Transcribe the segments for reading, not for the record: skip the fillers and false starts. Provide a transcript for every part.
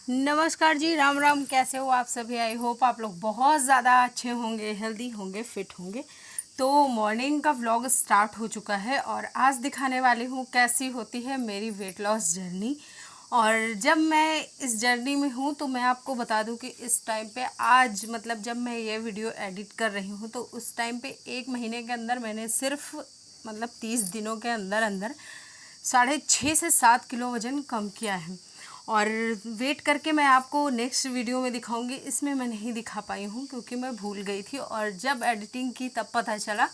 नमस्कार जी, राम राम। कैसे हो आप सभी? आई होप आप लोग बहुत ज़्यादा अच्छे होंगे, हेल्दी होंगे, फिट होंगे। तो मॉर्निंग का व्लॉग स्टार्ट हो चुका है और आज दिखाने वाली हूँ कैसी होती है मेरी वेट लॉस जर्नी। और जब मैं इस जर्नी में हूँ तो मैं आपको बता दूँ कि इस टाइम पे आज मतलब जब मैं ये वीडियो एडिट कर रही हूँ तो उस टाइम पे 1 महीने के अंदर मैंने सिर्फ मतलब 30 दिनों के अंदर अंदर 6.5 से 7 किलो वज़न कम किया है। और वेट करके मैं आपको नेक्स्ट वीडियो में दिखाऊंगी। इसमें मैं नहीं दिखा पाई हूँ क्योंकि मैं भूल गई थी और जब एडिटिंग की तब पता चला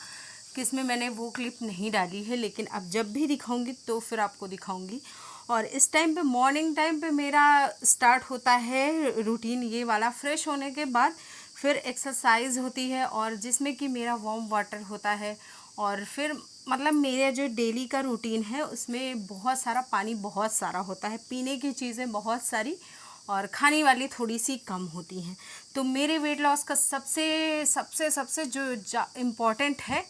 कि इसमें मैंने वो क्लिप नहीं डाली है, लेकिन अब जब भी दिखाऊंगी तो फिर आपको दिखाऊंगी। और इस टाइम पे मॉर्निंग टाइम पे मेरा स्टार्ट होता है रूटीन ये वाला। फ्रेश होने के बाद फिर एक्सरसाइज होती है और जिसमें कि मेरा वार्म वाटर होता है। और फिर मतलब मेरे जो डेली का रूटीन है उसमें बहुत सारा पानी बहुत सारा होता है, पीने की चीज़ें बहुत सारी और खाने वाली थोड़ी सी कम होती हैं। तो मेरे वेट लॉस का सबसे सबसे सबसे जो इम्पॉर्टेंट है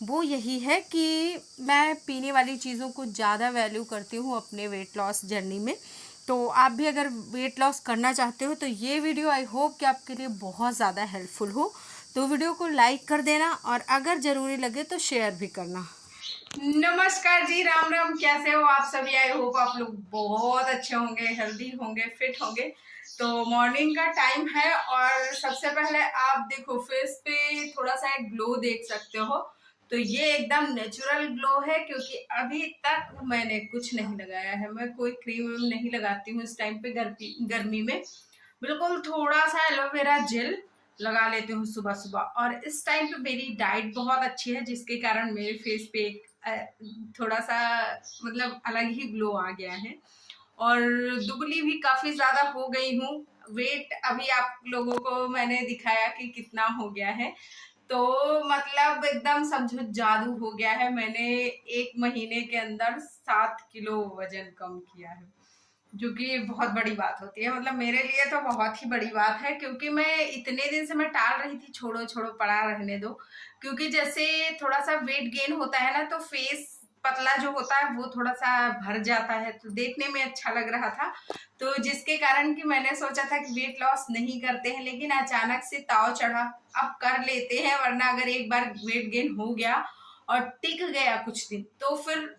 वो यही है कि मैं पीने वाली चीज़ों को ज़्यादा वैल्यू करती हूँ अपने वेट लॉस जर्नी में। तो आप भी अगर वेट लॉस करना चाहते हो तो ये वीडियो आई होप कि आपके लिए बहुत ज़्यादा हेल्पफुल हो। तो वीडियो को लाइक कर देना और अगर ज़रूरी लगे तो शेयर भी करना। नमस्कार जी, राम राम। कैसे हो आप सभी? आई होप आप लोग बहुत अच्छे होंगे, हेल्दी होंगे, फिट होंगे। तो मॉर्निंग का टाइम है और सबसे पहले आप देखो फेस पे थोड़ा सा एक ग्लो देख सकते हो। तो ये एकदम नेचुरल ग्लो है क्योंकि अभी तक मैंने कुछ नहीं लगाया है। मैं कोई क्रीम नहीं लगाती हूँ इस टाइम पे गर्मी में। बिल्कुल थोड़ा सा एलोवेरा जेल लगा लेती हूँ सुबह सुबह। और इस टाइम पे मेरी डाइट बहुत अच्छी है जिसके कारण मेरे फेस पे एक थोड़ा सा मतलब अलग ही ग्लो आ गया है। और दुबली भी काफी ज्यादा हो गई हूँ। वेट अभी आप लोगों को मैंने दिखाया कि कितना हो गया है। तो मतलब एकदम समझो जादू हो गया है। मैंने 1 महीने के अंदर 7 किलो वजन कम किया है, जो कि बहुत बड़ी बात होती है। मतलब मेरे लिए तो बहुत ही बड़ी बात है क्योंकि मैं इतने दिन से मैं टाल रही थी, छोड़ो छोड़ो पड़ा रहने दो। क्योंकि जैसे थोड़ा सा वेट गेन होता है ना तो फेस पतला जो होता है वो थोड़ा सा भर जाता है, तो देखने में अच्छा लग रहा था। तो जिसके कारण कि मैंने सोचा था कि वेट लॉस नहीं करते हैं, लेकिन अचानक से ताव चढ़ा, अब कर लेते हैं। वरना अगर एक बार वेट गेन हो गया और टिक गया कुछ दिन तो फिर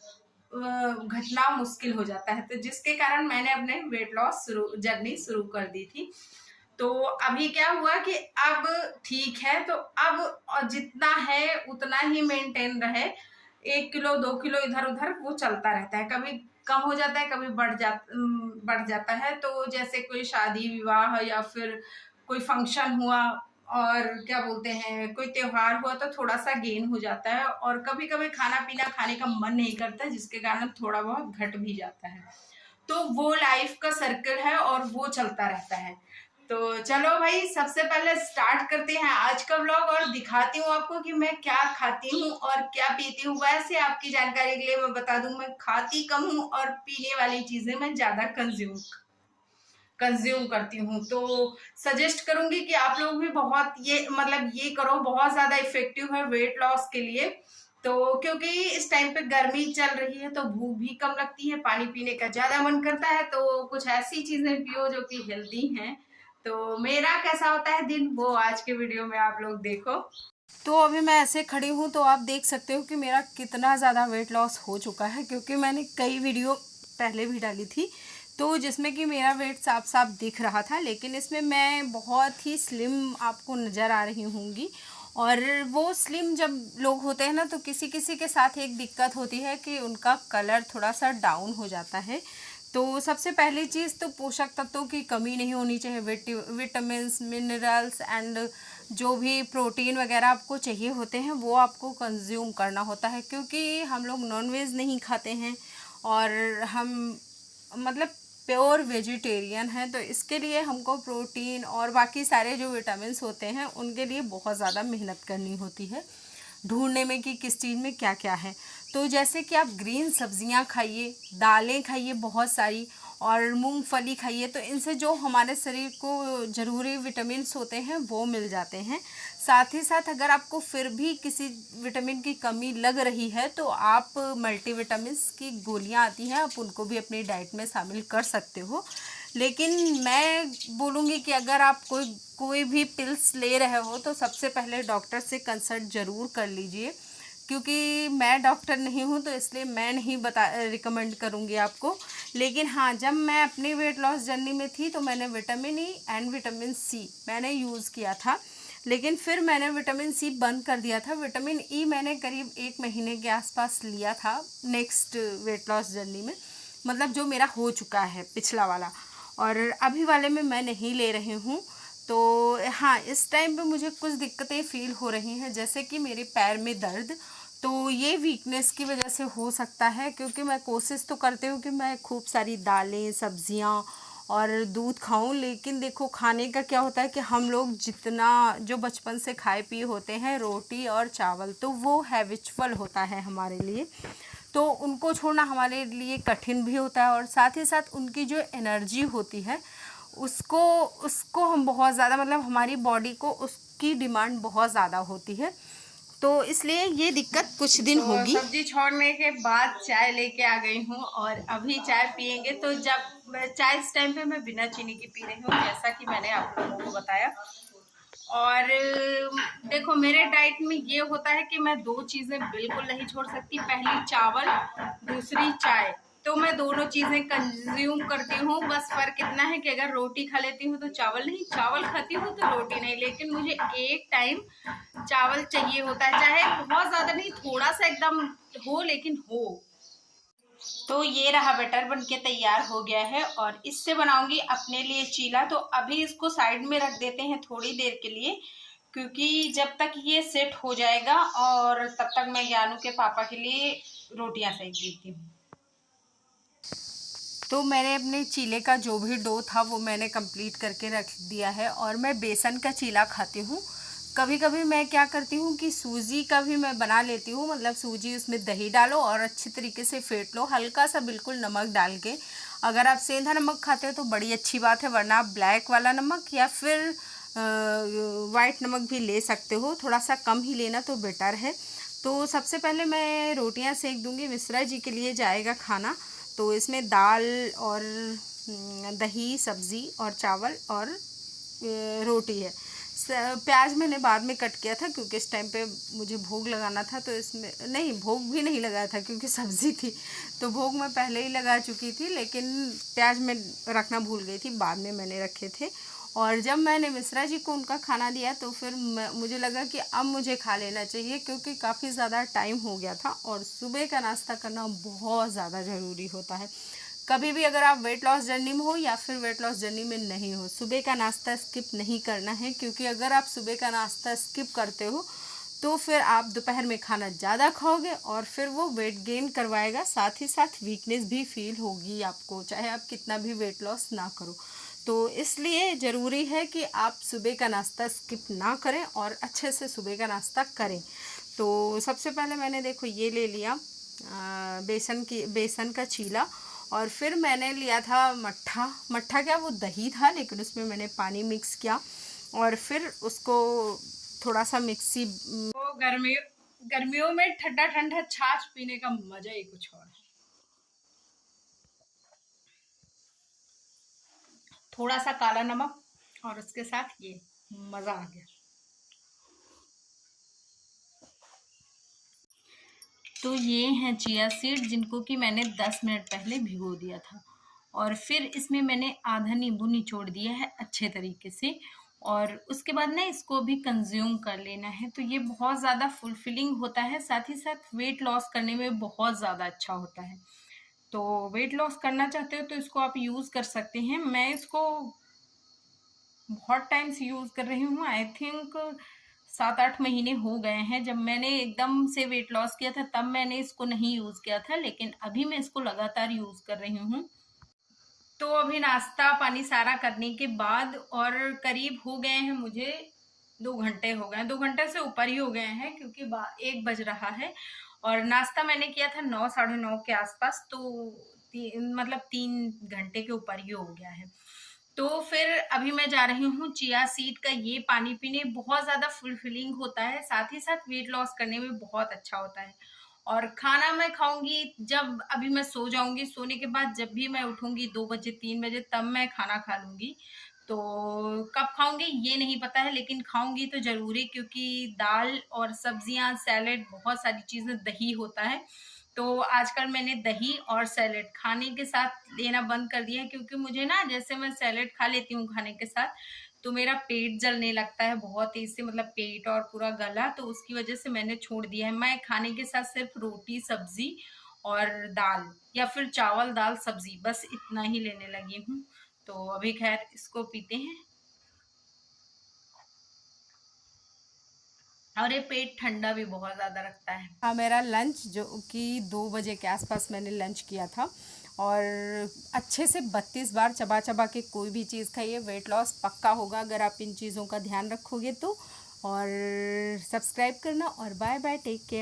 घटना मुश्किल हो जाता है। तो जिसके कारण मैंने अपने वेट लॉस जर्नी शुरू कर दी थी। तो अभी क्या हुआ कि अब ठीक है, तो अब जितना है उतना ही मेंटेन रहे। 1 किलो 2 किलो इधर उधर वो चलता रहता है, कभी कम हो जाता है, कभी बढ़ जाता है। तो जैसे कोई शादी विवाह या फिर कोई फंक्शन हुआ और क्या बोलते हैं कोई त्योहार हुआ तो थोड़ा सा गेन हो जाता है। और कभी कभी खाना पीना खाने का मन नहीं करता जिसके कारण थोड़ा बहुत घट भी जाता है। तो वो लाइफ का सर्कल है और वो चलता रहता है। तो चलो भाई, सबसे पहले स्टार्ट करते हैं आज का व्लॉग और दिखाती हूँ आपको कि मैं क्या खाती हूँ और क्या पीती हूँ। वैसे आपकी जानकारी के लिए मैं बता दूं, मैं खाती कम हूँ और पीने वाली चीजें मैं ज्यादा कंज्यूम करती हूँ। तो सजेस्ट करूंगी कि आप लोग भी बहुत ये मतलब ये करो, बहुत ज्यादा इफेक्टिव है वेट लॉस के लिए। तो क्योंकि इस टाइम पे गर्मी चल रही है तो भूख भी कम लगती है, पानी पीने का ज्यादा मन करता है। तो कुछ ऐसी चीजें पियो जो कि हेल्दी हैं। तो मेरा कैसा होता है दिन वो आज के वीडियो में आप लोग देखो। तो अभी मैं ऐसे खड़ी हूँ तो आप देख सकते हो कि मेरा कितना ज़्यादा वेट लॉस हो चुका है, क्योंकि मैंने कई वीडियो पहले भी डाली थी तो जिसमें कि मेरा वेट साफ साफ दिख रहा था, लेकिन इसमें मैं बहुत ही स्लिम आपको नज़र आ रही होंगी। और वो स्लिम जब लोग होते हैं ना तो किसी किसी के साथ एक दिक्कत होती है कि उनका कलर थोड़ा सा डाउन हो जाता है। तो सबसे पहली चीज़ तो पोषक तत्वों की कमी नहीं होनी चाहिए। विटामिन मिनरल्स एंड जो भी प्रोटीन वगैरह आपको चाहिए होते हैं वो आपको कंज्यूम करना होता है, क्योंकि हम लोग नॉनवेज नहीं खाते हैं और हम मतलब प्योर वेजिटेरियन है। तो इसके लिए हमको प्रोटीन और बाकी सारे जो विटामिन्स होते हैं उनके लिए बहुत ज़्यादा मेहनत करनी होती है ढूंढने में कि किस चीज़ में क्या क्या है। तो जैसे कि आप ग्रीन सब्जियां खाइए, दालें खाइए बहुत सारी, और मूंगफली खाइए, तो इनसे जो हमारे शरीर को ज़रूरी विटामिन्स होते हैं वो मिल जाते हैं। साथ ही साथ अगर आपको फिर भी किसी विटामिन की कमी लग रही है तो आप मल्टीविटामिन्स की गोलियां आती हैं, आप उनको भी अपनी डाइट में शामिल कर सकते हो। लेकिन मैं बोलूँगी कि अगर आप कोई भी पिल्स ले रहे हो तो सबसे पहले डॉक्टर से कंसल्ट ज़रूर कर लीजिए, क्योंकि मैं डॉक्टर नहीं हूँ तो इसलिए मैं नहीं रिकमेंड करूँगी आपको। लेकिन हाँ, जब मैं अपनी वेट लॉस जर्नी में थी तो मैंने vitamin E and vitamin C मैंने यूज़ किया था, लेकिन फिर मैंने विटामिन सी बंद कर दिया था। विटामिन ई मैंने करीब 1 महीने के आसपास लिया था नेक्स्ट वेट लॉस जर्नी में, मतलब जो मेरा हो चुका है पिछला वाला, और अभी वाले में मैं नहीं ले रही हूँ। तो हाँ, इस टाइम पे मुझे कुछ दिक्कतें फ़ील हो रही हैं, जैसे कि मेरे पैर में दर्द। तो ये वीकनेस की वजह से हो सकता है, क्योंकि मैं कोशिश तो करती हूँ कि मैं खूब सारी दालें, सब्जियाँ और दूध खाऊं, लेकिन देखो खाने का क्या होता है कि हम लोग जितना जो बचपन से खाए पिए होते हैं रोटी और चावल, तो वो हैबिचुअल होता है हमारे लिए, तो उनको छोड़ना हमारे लिए कठिन भी होता है। और साथ ही साथ उनकी जो एनर्जी होती है उसको उसको हम बहुत ज़्यादा, मतलब हमारी बॉडी को उसकी डिमांड बहुत ज़्यादा होती है, तो इसलिए ये दिक्कत कुछ दिन होगी। सब्जी छोड़ने के बाद चाय लेके आ गई हूँ और अभी चाय पियेंगे। तो जब चाय इस टाइम पे मैं बिना चीनी की पी रही हूँ, जैसा कि मैंने आप लोगों को बताया। और देखो, मेरे डाइट में ये होता है कि मैं 2 चीज़ें बिल्कुल नहीं छोड़ सकती, पहली चावल, दूसरी चाय। तो मैं दोनों चीज़ें कंज्यूम करती हूँ, बस फ़र्क इतना है कि अगर रोटी खा लेती हूँ तो चावल नहीं, चावल खाती हूँ तो रोटी नहीं, लेकिन मुझे एक टाइम चावल चाहिए होता है, चाहे बहुत ज़्यादा नहीं, थोड़ा सा एकदम हो, लेकिन हो। तो ये रहा, बैटर बन के तैयार हो गया है और इससे बनाऊंगी अपने लिए चीला। तो अभी इसको साइड में रख देते हैं थोड़ी देर के लिए, क्योंकि जब तक ये सेट हो जाएगा और तब तक मैं ज्ञानू के पापा के लिए रोटियां सेक देती हूँ। तो मैंने अपने चीले का जो भी डो था वो मैंने कंप्लीट करके रख दिया है, और मैं बेसन का चीला खाती हूँ। कभी कभी मैं क्या करती हूँ कि सूजी का भी मैं बना लेती हूँ, मतलब सूजी, उसमें दही डालो और अच्छी तरीके से फेंट लो, हल्का सा बिल्कुल नमक डाल के। अगर आप सेंधा नमक खाते हो तो बड़ी अच्छी बात है, वरना आप ब्लैक वाला नमक या फिर वाइट नमक भी ले सकते हो, थोड़ा सा कम ही लेना तो बेटर है। तो सबसे पहले मैं रोटियां सेक दूंगी, मिश्रा जी के लिए जाएगा खाना। तो इसमें दाल और दही, सब्ज़ी और चावल और रोटी है। प्याज मैंने बाद में कट किया था, क्योंकि इस टाइम पे मुझे भोग लगाना था, तो इसमें नहीं, भोग भी नहीं लगाया था क्योंकि सब्ज़ी थी, तो भोग मैं पहले ही लगा चुकी थी, लेकिन प्याज में रखना भूल गई थी, बाद में मैंने रखे थे। और जब मैंने मिश्रा जी को उनका खाना दिया तो फिर मुझे लगा कि अब मुझे खा लेना चाहिए, क्योंकि काफ़ी ज़्यादा टाइम हो गया था और सुबह का नाश्ता करना बहुत ज़्यादा ज़रूरी होता है। कभी भी अगर आप वेट लॉस जर्नी में हो या फिर वेट लॉस जर्नी में नहीं हो, सुबह का नाश्ता स्किप नहीं करना है, क्योंकि अगर आप सुबह का नाश्ता स्किप करते हो तो फिर आप दोपहर में खाना ज़्यादा खाओगे और फिर वो वेट गेन करवाएगा, साथ ही साथ वीकनेस भी फील होगी आपको, चाहे आप कितना भी वेट लॉस ना करो। तो इसलिए ज़रूरी है कि आप सुबह का नाश्ता स्किप ना करें और अच्छे से सुबह का नाश्ता करें। तो सबसे पहले मैंने देखो ये ले लिया बेसन का चीला, और फिर मैंने लिया था मट्ठा। मट्ठा क्या, वो दही था, लेकिन उसमें मैंने पानी मिक्स किया और फिर उसको थोड़ा सा मिक्सी। वो गर्मियों में ठंडा ठंडा छाछ पीने का मजा ही कुछ और है। थोड़ा सा काला नमक और उसके साथ ये, मज़ा आ गया। तो ये हैं चिया सीड, जिनको कि मैंने 10 मिनट पहले भिगो दिया था, और फिर इसमें मैंने आधा नींबू निचोड़ दिया है अच्छे तरीके से, और उसके बाद ना इसको भी कंज्यूम कर लेना है। तो ये बहुत ज़्यादा फुलफिलिंग होता है, साथ ही साथ वेट लॉस करने में बहुत ज़्यादा अच्छा होता है। तो वेट लॉस करना चाहते हो तो इसको आप यूज़ कर सकते हैं। मैं इसको बहुत टाइम से यूज़ कर रही हूँ, आई थिंक 7-8 महीने हो गए हैं। जब मैंने एकदम से वेट लॉस किया था तब मैंने इसको नहीं यूज़ किया था, लेकिन अभी मैं इसको लगातार यूज़ कर रही हूँ। तो अभी नाश्ता पानी सारा करने के बाद, और करीब हो गए हैं मुझे 2 घंटे हो गए, 2 घंटे से ऊपर ही हो गए हैं, क्योंकि 1 बज रहा है और नाश्ता मैंने किया था 9 साढ़े 9 के आसपास, तो मतलब 3 घंटे के ऊपर ही हो गया है। तो फिर अभी मैं जा रही हूँ चिया सीड का ये पानी पीने, बहुत ज़्यादा फुलफिलिंग होता है, साथ ही साथ वेट लॉस करने में बहुत अच्छा होता है। और खाना मैं खाऊंगी जब अभी मैं सो जाऊंगी, सोने के बाद जब भी मैं उठूंगी 2 बजे 3 बजे तब मैं खाना खा लूंगी। तो कब खाऊंगी ये नहीं पता है, लेकिन खाऊंगी तो जरूरी, क्योंकि दाल और सब्जियां, सैलेड, बहुत सारी चीजें, दही होता है। तो आजकल मैंने दही और सैलेड खाने के साथ लेना बंद कर दिया है, क्योंकि मुझे ना, जैसे मैं सैलेड खा लेती हूँ खाने के साथ, तो मेरा पेट जलने लगता है बहुत तेज से, मतलब पेट और पूरा गला। तो उसकी वजह से मैंने छोड़ दिया है। मैं खाने के साथ सिर्फ रोटी, सब्जी और दाल, या फिर चावल दाल सब्जी, बस इतना ही लेने लगी हूँ। तो अभी खैर इसको पीते हैं। और ये पेट ठंडा भी बहुत ज़्यादा रखता है। हाँ, मेरा लंच जो कि 2 बजे के आसपास मैंने लंच किया था, और अच्छे से 32 बार चबा चबा के कोई भी चीज़ खाइए, वेट लॉस पक्का होगा अगर आप इन चीज़ों का ध्यान रखोगे तो। और सब्सक्राइब करना, और बाय बाय, टेक केयर।